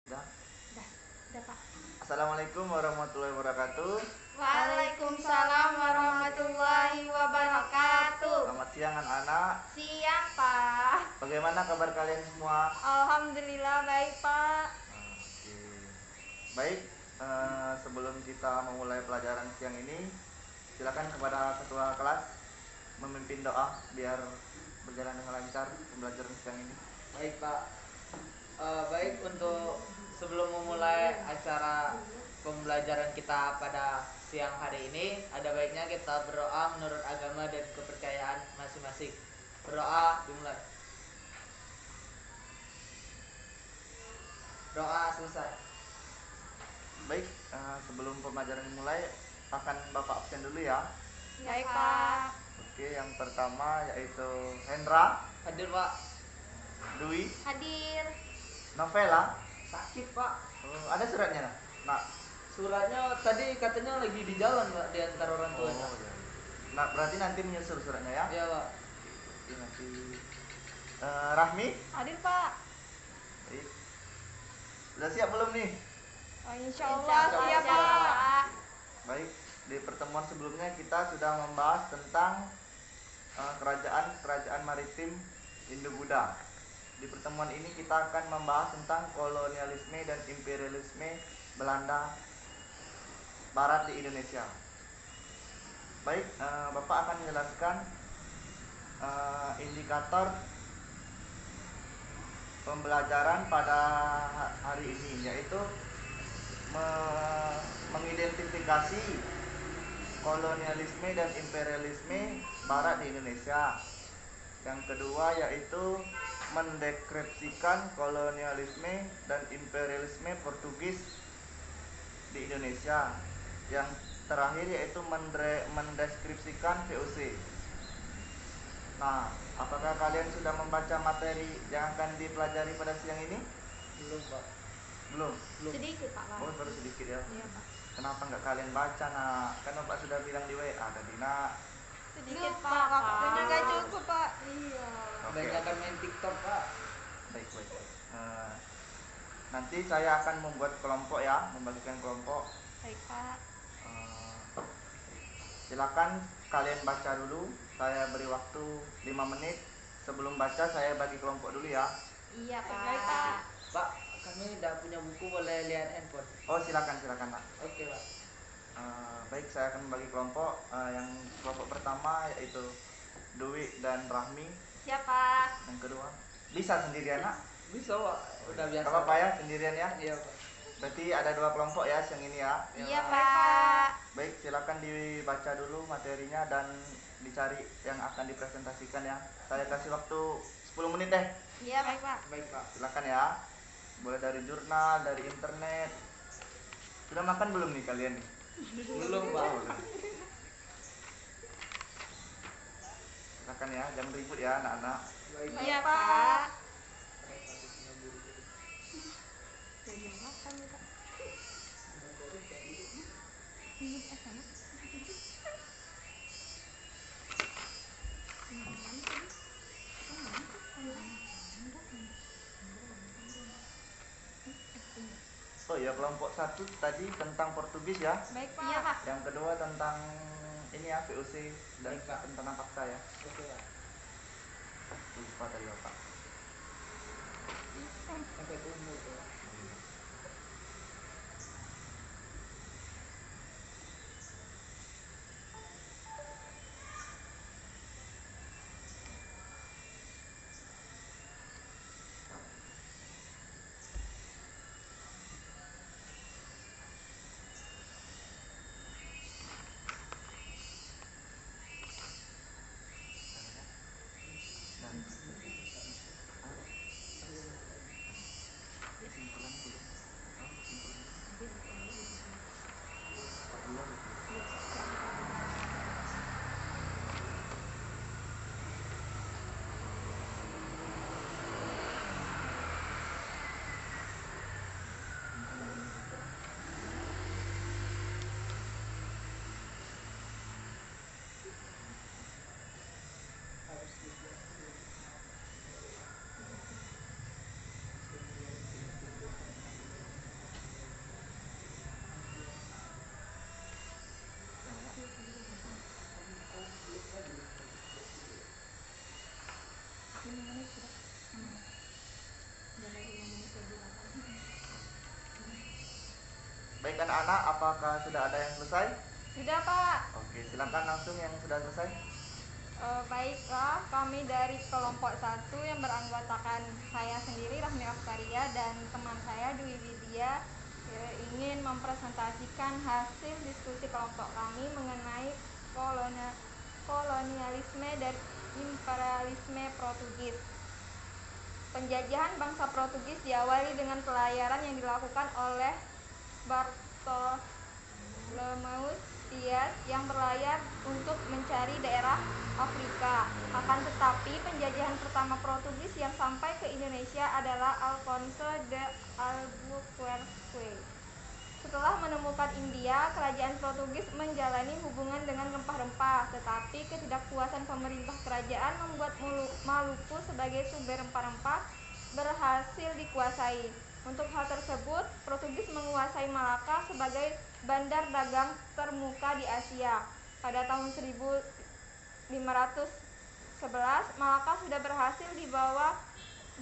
Dah. Dah, Pak. Assalamualaikum warahmatullahi wabarakatuh. Waalaikumsalam warahmatullahi wabarakatuh. Selamat siang anak-anak. Siang, Pak. Bagaimana kabar kalian semua? Alhamdulillah baik, Pak. Oke. Baik, sebelum kita memulai pelajaran siang ini, silakan kepada ketua kelas memimpin doa biar berjalan dengan lancar pembelajaran siang ini. Baik Pak. Baik, untuk sebelum memulai acara pembelajaran kita pada siang hari ini, ada baiknya kita berdoa menurut agama dan kepercayaan masing-masing. Berdoa dimulai. Doa selesai. Baik, sebelum pembelajaran dimulai akan Bapak absen dulu ya. Baik, Pak. Oke, yang pertama yaitu Hendra, Hadir Pak. Dwi, Hadir. Novela. Sakit Pak. Ada suratnya, nak? Suratnya tadi katanya lagi di jalan Pak, di antar orang tuanya. iya. Nah, berarti nanti menyusul suratnya ya? Iya Pak. Oke, nanti Rahmi, Hadir, Pak. baik. Sudah siap belum nih? Insya Allah siap, Pak. Baik, di pertemuan sebelumnya kita sudah membahas tentang kerajaan maritim Indo-Buddha. Di pertemuan ini kita akan membahas tentang kolonialisme dan imperialisme Belanda Barat di Indonesia. Baik, Bapak akan menjelaskan indikator pembelajaran pada hari ini, yaitu mengidentifikasi kolonialisme dan imperialisme Barat di Indonesia. Yang kedua yaitu mendeskripsikan kolonialisme dan imperialisme Portugis di Indonesia. Yang terakhir yaitu mendeskripsikan VOC. Nah, apakah kalian sudah membaca materi yang akan dipelajari pada siang ini? Belum Pak. Belum? Sedikit, Pak. Oh, baru sedikit ya. Iya, Pak. Kenapa nggak kalian baca, nak? Kan Bapak sudah bilang di WA tadi, nak. Sedikit, Pak. Waktunya nggak cukup, Pak. Iya. Oke. Banyakan main TikTok Pak. Baik. Nanti saya akan membuat kelompok ya, membagikan kelompok. Baik, Pak. Silakan kalian baca dulu. Saya beri waktu 5 menit. Sebelum baca saya bagi kelompok dulu ya. Iya, Pak. Baik, Pak. Pak, kami udah punya buku, boleh lihat handphone. Oh, silakan nak. Oke Pak. Baik, saya akan membagi kelompok. Yang kelompok pertama yaitu Dwi dan Rahmi. Siapa? Yang kedua, bisa sendirian, nak? Bisa Pak, udah biasa. Gak apa-apa ya, sendirian ya. Iya Pak. Berarti ada 2 kelompok ya siang ini ya. Iya, Pak. Baik, silakan dibaca dulu materinya dan dicari yang akan dipresentasikan ya. Saya kasih waktu 10 menit deh. Iya, baik, Pak. Baik Pak. Silakan ya. Boleh dari jurnal, dari internet. Sudah makan belum nih kalian nih? Belum Pak. Silakan ya, jangan ribut ya anak-anak. Baik Pak. Iya, Pak. Oh ya, kelompok 1 tadi tentang Portugis ya. Baik, Pak. Iya, Pak. Yang kedua tentang ini ya, VOC dan Baik, Pak. tentang paksa ya. Oke Pak. Lupa tadi Bapak. Sampai tumbuh Pak. Baik anak-anak, apakah sudah ada yang selesai? Sudah Pak. Oke, silakan langsung yang sudah selesai. Baiklah, kami dari kelompok 1 yang beranggotakan saya sendiri Rahmi Afkaria dan teman saya Dwi Widya ingin mempresentasikan hasil diskusi kelompok kami mengenai kolonialisme dan imperialisme Portugis. Penjajahan bangsa Portugis diawali dengan pelayaran yang dilakukan oleh Bartolomeu Dias yang berlayar untuk mencari daerah Afrika. Akan tetapi penjajahan pertama Portugis yang sampai ke Indonesia adalah Alfonso de Albuquerque. Setelah menemukan India, kerajaan Portugis menjalani hubungan dengan rempah-rempah, tetapi ketidakpuasan pemerintah kerajaan membuat Maluku sebagai sumber rempah-rempah berhasil dikuasai. Untuk hal tersebut, Portugis menguasai Malaka sebagai bandar dagang termuka di Asia. Pada tahun 1511, Malaka sudah berhasil di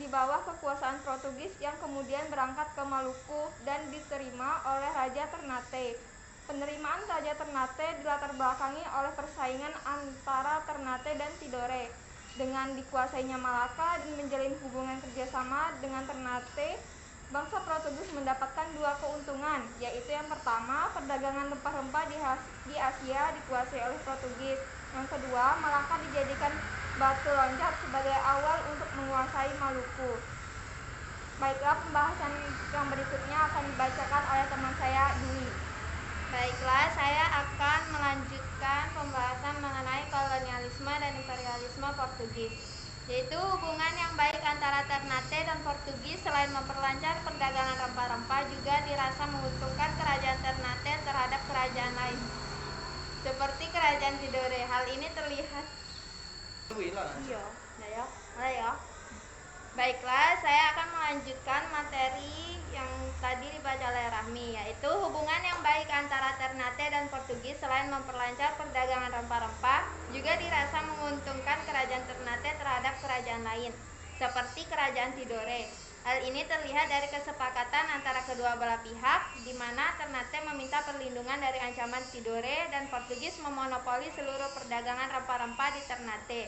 bawah kekuasaan Portugis yang kemudian berangkat ke Maluku dan diterima oleh Raja Ternate. Penerimaan Raja Ternate dilatar belakangi oleh persaingan antara Ternate dan Tidore. Dengan dikuasainya Malaka dan menjalin hubungan kerjasama dengan Ternate, bangsa Portugis mendapatkan dua keuntungan, yaitu yang pertama, perdagangan rempah-rempah di Asia dikuasai oleh Portugis. Yang kedua, Malaka dijadikan batu loncat sebagai awal untuk menguasai Maluku. Baiklah, pembahasan yang berikutnya akan dibacakan oleh teman saya, Dwi. Baiklah, saya akan melanjutkan pembahasan mengenai kolonialisme dan imperialisme Portugis, yaitu hubungan yang baik antara Ternate dan Portugis selain memperlancar perdagangan rempah-rempah juga dirasa menguntungkan kerajaan Ternate terhadap kerajaan lain, seperti kerajaan Tidore. Hal ini terlihat. Baiklah, saya akan melanjutkan materi yang tadi dibaca oleh Rahmi, yaitu hubungan yang baik antara Ternate dan Portugis selain memperlancar perdagangan rempah-rempah juga dirasa menguntungkan kerajaan Ternate terhadap kerajaan lain, seperti kerajaan Tidore. Hal ini terlihat dari kesepakatan antara kedua belah pihak, di mana Ternate meminta perlindungan dari ancaman Tidore dan Portugis memonopoli seluruh perdagangan rempah-rempah di Ternate.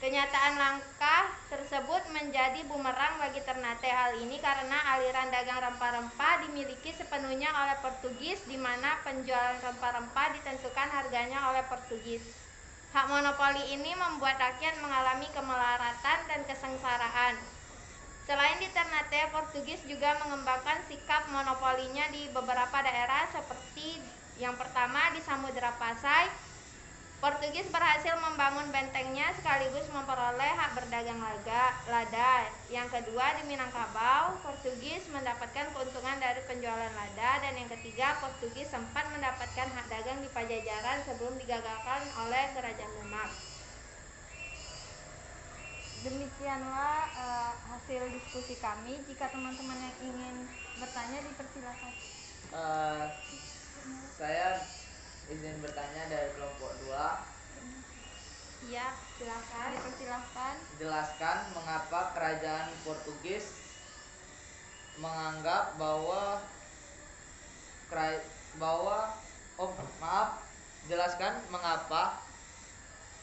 Kenyataan langkah tersebut menjadi bumerang bagi Ternate. Hal ini karena aliran dagang rempah-rempah dimiliki sepenuhnya oleh Portugis, di mana penjualan rempah-rempah ditentukan harganya oleh Portugis. Hak monopoli ini membuat rakyat mengalami kemelaratan dan kesengsaraan. Selain di Ternate, Portugis juga mengembangkan sikap monopolinya di beberapa daerah, seperti yang pertama di Samudra Pasai. Portugis berhasil membangun bentengnya sekaligus memperoleh hak berdagang lada. Yang kedua di Minangkabau, Portugis mendapatkan keuntungan dari penjualan lada. Dan yang ketiga, Portugis sempat mendapatkan hak dagang di Pajajaran sebelum digagalkan oleh Kerajaan Demak. Demikianlah hasil diskusi kami. Jika teman-teman yang ingin bertanya dipersilakan. Saya izin bertanya dari kelompok 2. Iya, silakan. Dipersilahkan. Jelaskan mengapa kerajaan Portugis menganggap jelaskan mengapa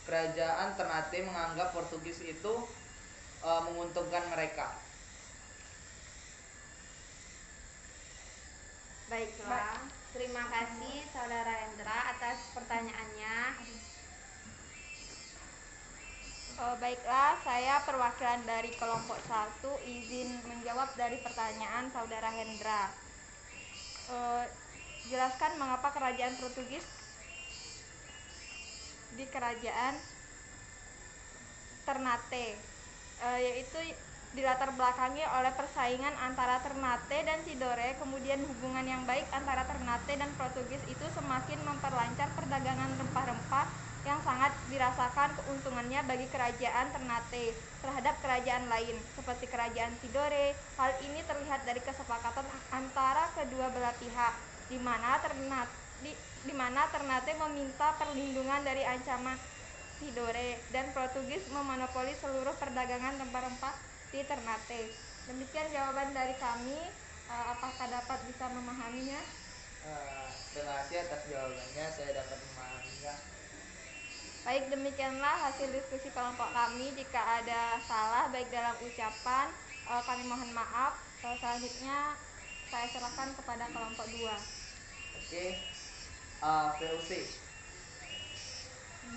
kerajaan Ternate menganggap Portugis itu menguntungkan mereka. Baiklah, terima kasih Saudara Hendra atas pertanyaannya. Baiklah, saya perwakilan dari kelompok 1 izin menjawab dari pertanyaan Saudara Hendra. Jelaskan mengapa kerajaan Portugis di kerajaan Ternate, yaitu dilatar belakangi oleh persaingan antara Ternate dan Tidore. Kemudian hubungan yang baik antara Ternate dan Portugis itu semakin memperlancar perdagangan rempah-rempah yang sangat dirasakan keuntungannya bagi kerajaan Ternate terhadap kerajaan lain seperti kerajaan Tidore. Hal ini terlihat dari kesepakatan antara kedua belah pihak, di mana Ternate meminta perlindungan dari ancaman Tidore dan Portugis memonopoli seluruh perdagangan rempah-rempah di Ternate. Demikian jawaban dari kami. Apakah dapat bisa memahaminya? Terima kasih atas jawabannya, saya dapat memahaminya. Baik, demikianlah hasil diskusi kelompok kami. Jika ada salah baik dalam ucapan, kami mohon maaf. Selanjutnya saya serahkan kepada kelompok 2. Oke, VOC.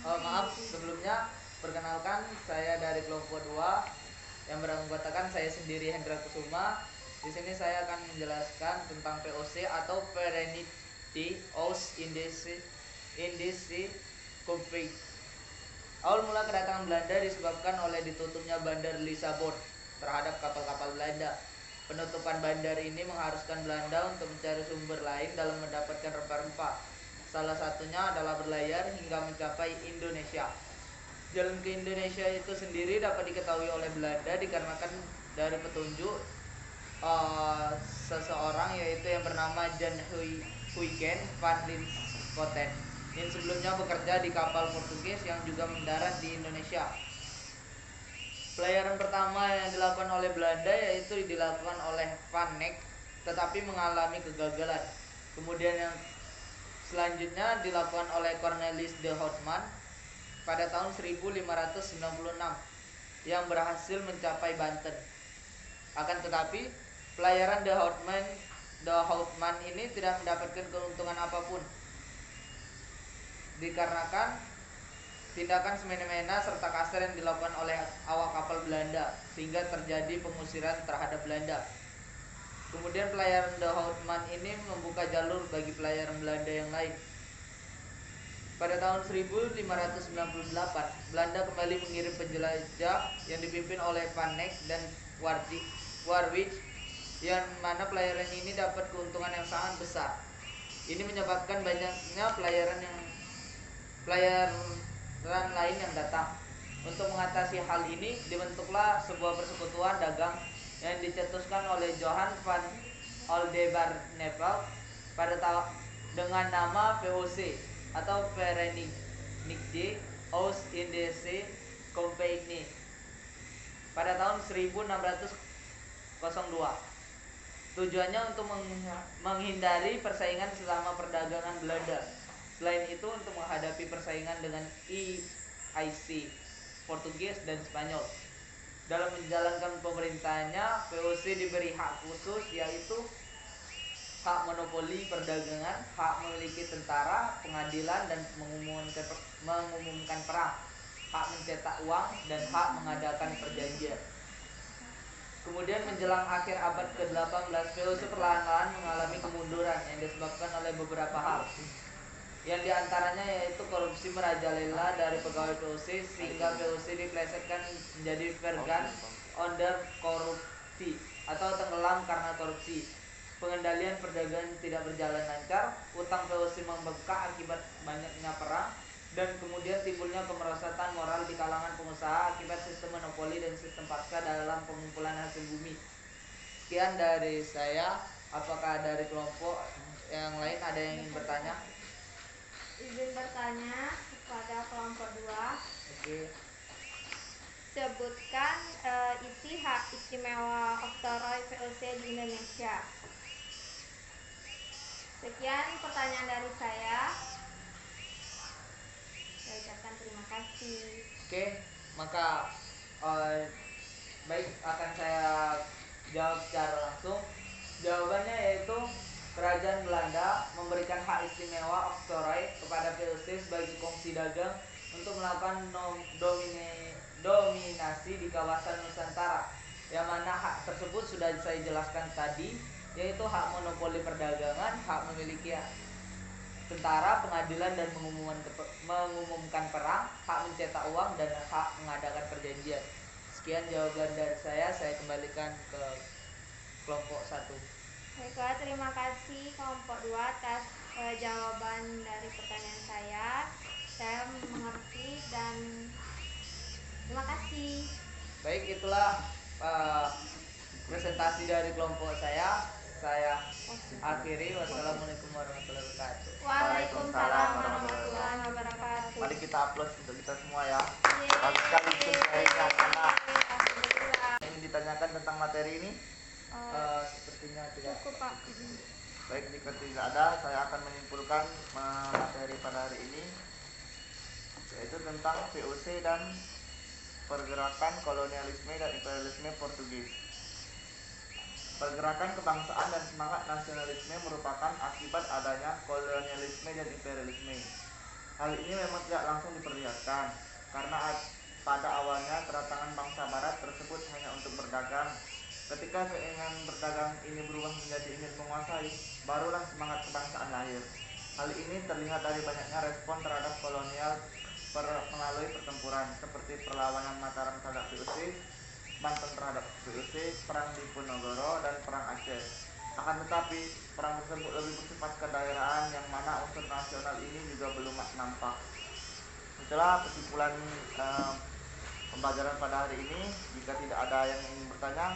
Maaf sebelumnya, perkenalkan saya dari kelompok 2 yang beranggotakan saya sendiri Hendra Kusuma. Di sini saya akan menjelaskan tentang VOC atau Verenigde Oost-Indische Compagnie. Awal mula kedatangan Belanda disebabkan oleh ditutupnya bandar Lisabon terhadap kapal-kapal Belanda. Penutupan bandar ini mengharuskan Belanda untuk mencari sumber lain dalam mendapatkan rempah-rempah. Salah satunya adalah berlayar hingga mencapai Indonesia. Jalan ke Indonesia itu sendiri dapat diketahui oleh Belanda dikarenakan dari petunjuk seseorang, yaitu yang bernama Jan Huygen van Linschoten yang sebelumnya bekerja di kapal Portugis yang juga mendarat di Indonesia. Pelayaran pertama yang dilakukan oleh Belanda yaitu dilakukan oleh Van Eyck, tetapi mengalami kegagalan. Kemudian yang selanjutnya dilakukan oleh Cornelis de Houtman pada tahun 1596 yang berhasil mencapai Banten. Akan tetapi pelayaran de Houtman ini tidak mendapatkan keuntungan apapun dikarenakan tindakan semena-mena serta kasar yang dilakukan oleh awak kapal Belanda sehingga terjadi pengusiran terhadap Belanda. Kemudian pelayaran de Houtman ini membuka jalur bagi pelayaran Belanda yang lain. Pada tahun 1598, Belanda kembali mengirim penjelajah yang dipimpin oleh Van Eyck dan Warwick, yang mana pelayaran ini dapat keuntungan yang sangat besar. Ini menyebabkan banyaknya pelayaran lain yang datang. Untuk mengatasi hal ini, dibentuklah sebuah persekutuan dagang yang dicetuskan oleh Johan van Oldenbarneveldt dengan nama VOC atau Verenigde Oost-Indische Compagnie pada tahun 1602. Tujuannya untuk menghindari persaingan selama perdagangan Belanda. Selain itu untuk menghadapi persaingan dengan EIC, Portugis dan Spanyol. Dalam menjalankan pemerintahannya, VOC diberi hak khusus, yaitu hak monopoli perdagangan, hak memiliki tentara, pengadilan dan mengumumkan perang, hak mencetak uang dan hak mengadakan perjanjian. Kemudian menjelang akhir abad ke-18, VOC perlahan-lahan mengalami kemunduran yang disebabkan oleh beberapa hal. Yang diantaranya yaitu korupsi merajalela dari pegawai VOC sehingga VOC diplesetkan menjadi vergan onder korupsi atau tenggelam karena korupsi. Pengendalian perdagangan tidak berjalan lancar, utang VOC membengkak akibat banyaknya perang, dan kemudian timbulnya kemerosotan moral di kalangan pengusaha akibat sistem monopoli dan sistem pasca dalam pengumpulan hasil bumi. Sekian dari saya. Apakah dari kelompok yang lain ada yang ingin bertanya? Izin bertanya kepada kelompok 2. Oke. Sebutkan isi hak istimewa oktroi VOC di Indonesia. Sekian pertanyaan dari saya. Saya ucapkan terima kasih. Oke, maka baik, akan saya jawab secara langsung. Jawabannya yaitu Kerajaan Belanda memberikan hak istimewa oktroi kepada VOC sebagai kongsi dagang untuk melakukan dominasi di kawasan Nusantara, yang mana hak tersebut sudah saya jelaskan tadi, yaitu hak monopoli perdagangan, hak memiliki tentara, pengadilan dan mengumumkan perang, hak mencetak uang dan hak mengadakan perjanjian. Sekian jawaban dari saya kembalikan ke kelompok 1. Baiklah, terima kasih kelompok 2 atas jawaban dari pertanyaan saya. Saya mengerti dan terima kasih. Baik, itulah presentasi dari kelompok saya. Saya akhiri. Wassalamualaikum warahmatullahi wabarakatuh. Waalaikumsalam warahmatullahi wabarakatuh. Mari kita aplaus untuk kita semua ya. Yeay. Sekaligus saya karena Alhamdulillah. ingin ditanyakan tentang materi ini. Sepertinya tidak. Cukup, Pak. Baik, jika tidak ada, saya akan menyimpulkan materi pada hari ini, yaitu tentang VOC dan pergerakan kolonialisme dan imperialisme Portugis. Pergerakan kebangsaan dan semangat nasionalisme merupakan akibat adanya kolonialisme dan imperialisme. Hal ini memang tidak langsung diperlihatkan, karena pada awalnya kedatangan bangsa barat tersebut hanya untuk berdagang. Ketika keinginan berdagang ini berubah menjadi ingin menguasai, barulah semangat kebangsaan lahir. Hal ini terlihat dari banyaknya respon terhadap kolonial melalui pertempuran, seperti perlawanan Mataram terhadap VOC, Banten terhadap VOC, perang Diponegoro, dan perang Aceh. Akan tetapi, perang tersebut lebih bersifat kedaerahan yang mana unsur nasional ini juga belum nampak. Itulah kesimpulan pembelajaran pada hari ini. Jika tidak ada yang ingin bertanya,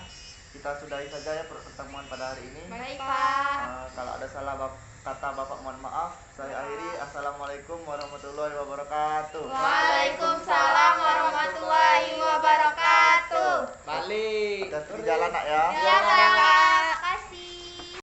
kita sudahi saja ya pertemuan pada hari ini. Baik, Pak. Kalau ada salah kata Bapak mohon maaf. Saya akhiri. Assalamualaikum warahmatullahi wabarakatuh. Waalaikumsalam warahmatullahi wabarakatuh. Balik. Hati-hati di jalan nak ya. Iya, Pak.